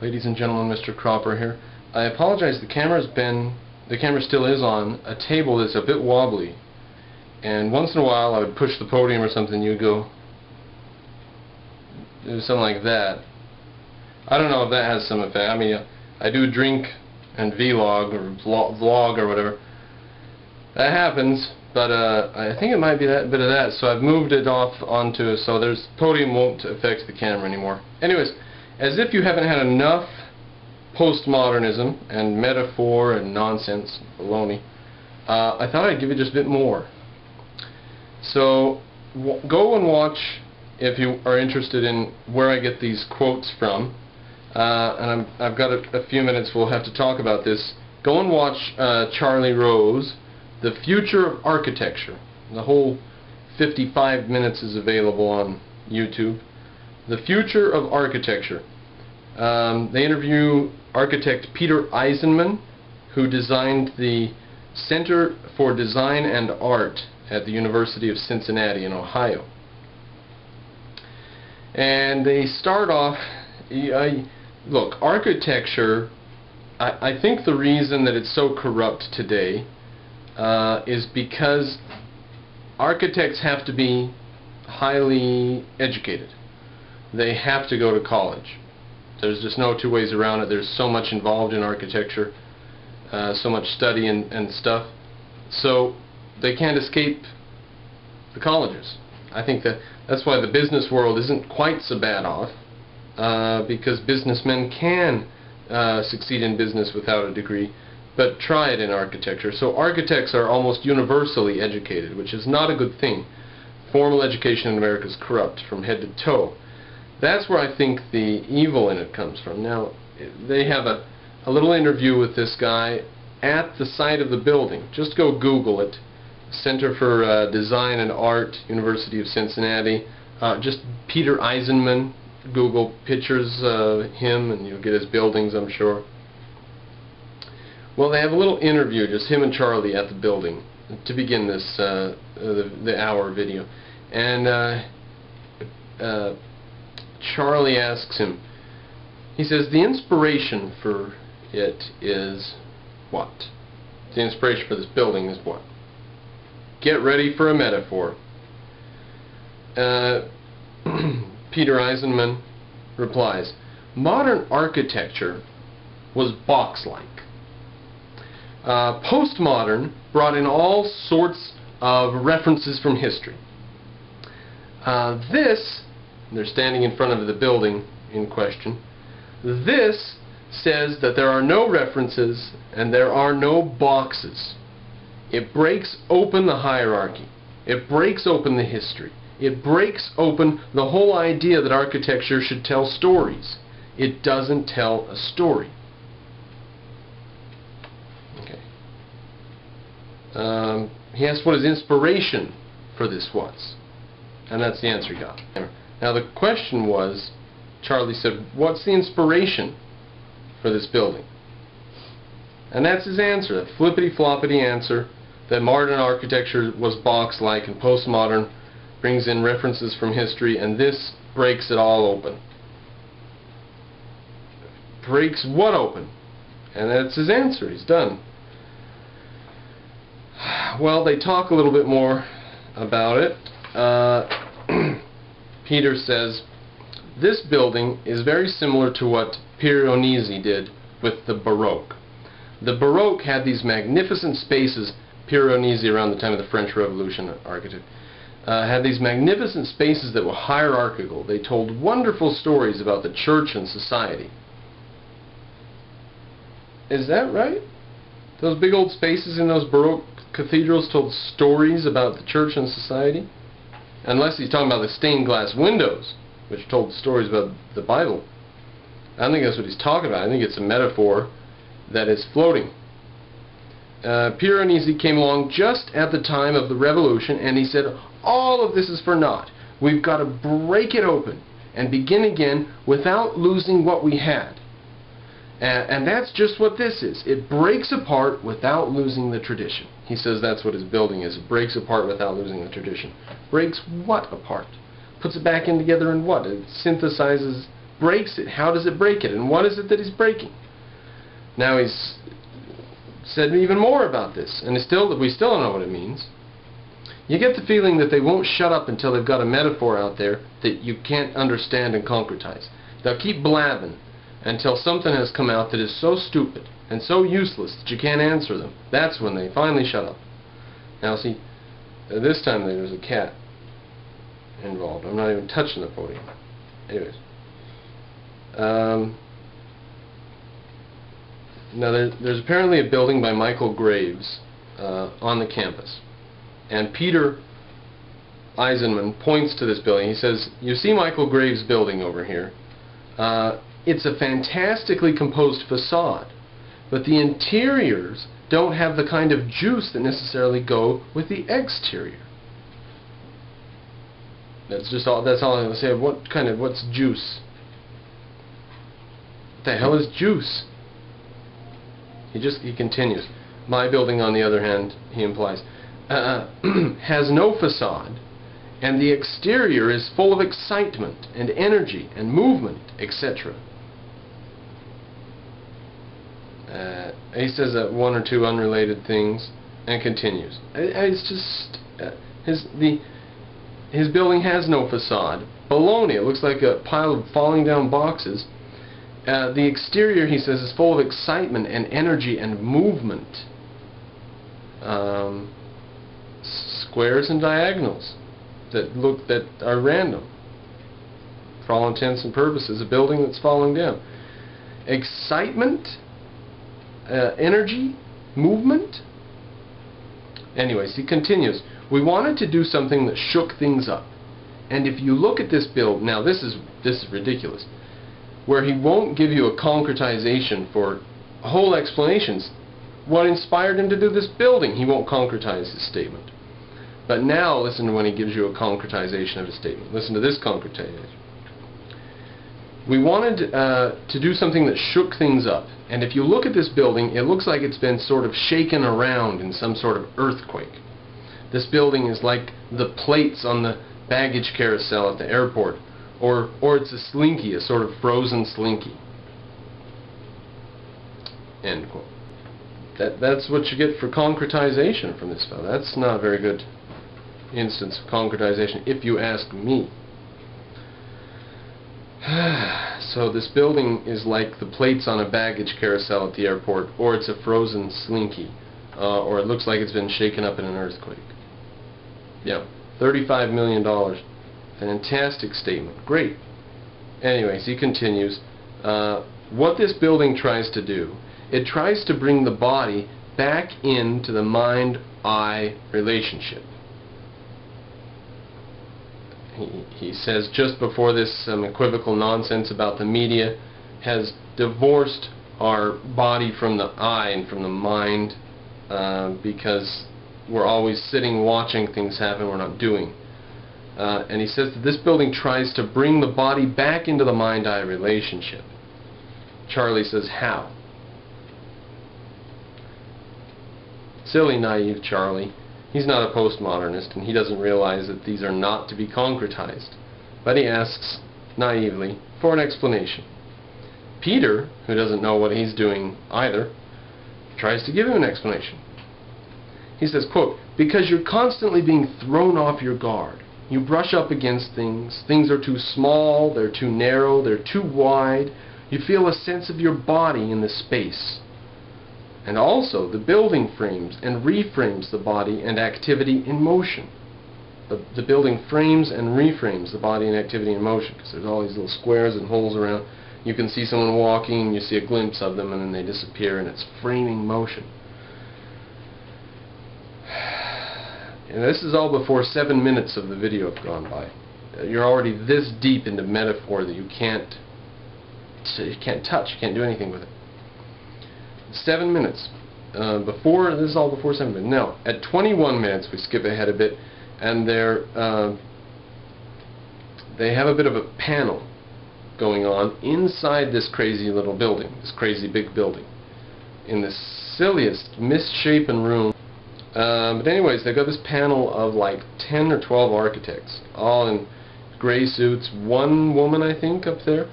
Ladies and gentlemen, Mr. Cropper here. I apologize, the camera still is on a table that's a bit wobbly, and once in a while I would push the podium or something, you'd go do something like that. I don't know if that has some effect. I mean, I do drink and vlog or vlog or whatever. That happens, but I think it might be that bit of that, so I've moved it off onto, so there's podium won't affect the camera anymore. Anyways, as if you haven't had enough postmodernism and metaphor and nonsense, baloney, I thought I'd give you just a bit more. So go and watch, if you are interested in where I get these quotes from, and I've got a few minutes, we'll have to talk about this. Go and watch Charlie Rose, The Future of Architecture. The whole 55 minutes is available on YouTube. The Future of Architecture. They interview architect Peter Eisenman, who designed the Center for Design and Art at the University of Cincinnati in Ohio. And they start off, look, architecture, I think the reason that it's so corrupt today is because architects have to be highly educated. They have to go to college. There's just no two ways around it. There's so much involved in architecture, so much study and stuff. So they can't escape the colleges. I think that's why the business world isn't quite so bad off, because businessmen can succeed in business without a degree, but try it in architecture. So architects are almost universally educated, which is not a good thing. Formal education in America is corrupt from head to toe. That's where I think the evil in it comes from. Now, they have a little interview with this guy at the site of the building. Just go Google it. Center for Design and Art, University of Cincinnati. Just Peter Eisenman. Google pictures him and you'll get his buildings, I'm sure. Well, they have a little interview, just him and Charlie at the building, to begin this the hour video. And Charlie asks him, he says, the inspiration for it is what? The inspiration for this building is what? Get ready for a metaphor. Peter Eisenman replies, modern architecture was box-like. Postmodern brought in all sorts of references from history. They're standing in front of the building in question. This says that there are no references and there are no boxes. It breaks open the hierarchy. It breaks open the history. It breaks open the whole idea that architecture should tell stories. It doesn't tell a story. Okay. He asked what his inspiration for this was. And that's the answer he got. Now the question was, Charlie said, what's the inspiration for this building? And that's his answer, a flippity-floppity answer, that modern architecture was box-like and postmodern brings in references from history, and this breaks it all open. Breaks what open? And that's his answer. He's done. Well, they talk a little bit more about it. Peter says, this building is very similar to what Piranesi did with the Baroque. The Baroque had these magnificent spaces. Piranesi, around the time of the French Revolution, architect, had these magnificent spaces that were hierarchical. They told wonderful stories about the church and society. Is that right? Those big old spaces in those Baroque cathedrals told stories about the church and society? Unless he's talking about the stained glass windows, which told stories about the Bible. I don't think that's what he's talking about. I think it's a metaphor that is floating. Piranesi came along just at the time of the revolution, and he said, all of this is for naught. We've got to break it open and begin again without losing what we had. And that's just what this is. It breaks apart without losing the tradition. He says that's what his building is. It breaks apart without losing the tradition. Breaks what apart? Puts it back in together in what? It synthesizes breaks it. How does it break it? And what is it that he's breaking? Now he's said even more about this, and we still don't know what it means. You get the feeling that they won't shut up until they've got a metaphor out there that you can't understand and concretize. They'll keep blabbing until something has come out that is so stupid and so useless that you can't answer them. That's when they finally shut up. Now see, this time there's a cat involved. I'm not even touching the podium. Anyways. Now there's apparently a building by Michael Graves on the campus. And Peter Eisenman points to this building. He says, "You see Michael Graves' building over here? It's a fantastically composed facade, but the interiors don't have the kind of juice that necessarily go with the exterior." That's all I'm going to say. What's juice? What the hell is juice? He continues. "My building, on the other hand," he implies, has no facade, and the exterior is full of excitement and energy and movement, etc. He says one or two unrelated things and continues. It's just his building has no facade. Baloney. It looks like a pile of falling down boxes. The exterior, he says, is full of excitement and energy and movement. Squares and diagonals that are random. For all intents and purposes, a building that's falling down. Excitement, energy, movement. Anyways, he continues. "We wanted to do something that shook things up. And if you look at this build, now this is ridiculous, where he won't give you a concretization for whole explanations. What inspired him to do this building? He won't concretize his statement. But now listen to when he gives you a concretization of his statement. Listen to this concretization. "We wanted to do something that shook things up. And if you look at this building, it looks like it's been sort of shaken around in some sort of earthquake. This building is like the plates on the baggage carousel at the airport. Or it's a slinky, a sort of frozen slinky." End quote. That's what you get for concretization from this fellow. That's not a very good instance of concretization, if you ask me. So this building is like the plates on a baggage carousel at the airport, or it's a frozen slinky, or it looks like it's been shaken up in an earthquake. Yeah, $35 million. Fantastic statement. Great. Anyways, he continues. What this building tries to do, it tries to bring the body back into the mind-eye relationship. He says just before this some equivocal nonsense about the media has divorced our body from the eye and from the mind because we're always sitting watching things happen, we're not doing. And he says that this building tries to bring the body back into the mind-eye relationship. Charlie says, how? Silly, naive Charlie. He's not a postmodernist, and he doesn't realize that these are not to be concretized. But he asks, naively, for an explanation. Peter, who doesn't know what he's doing either, tries to give him an explanation. He says, quote, "Because you're constantly being thrown off your guard. You brush up against things. Things are too small, they're too narrow, they're too wide. You feel a sense of your body in the space. And also, the building frames and reframes the body and activity in motion." The building frames and reframes the body and activity in motion, because there's all these little squares and holes around. You can see someone walking, you see a glimpse of them, and then they disappear, and it's framing motion. And this is all before 7 minutes of the video have gone by. You're already this deep into metaphor that you can't touch, you can't do anything with it. 7 minutes. This is all before 7 minutes. Now, at 21 minutes, we skip ahead a bit, and they have a bit of a panel going on inside this crazy little building, this crazy big building, in the silliest, misshapen room. But anyways, they've got this panel of like 10 or 12 architects, all in gray suits. One woman, I think, up there,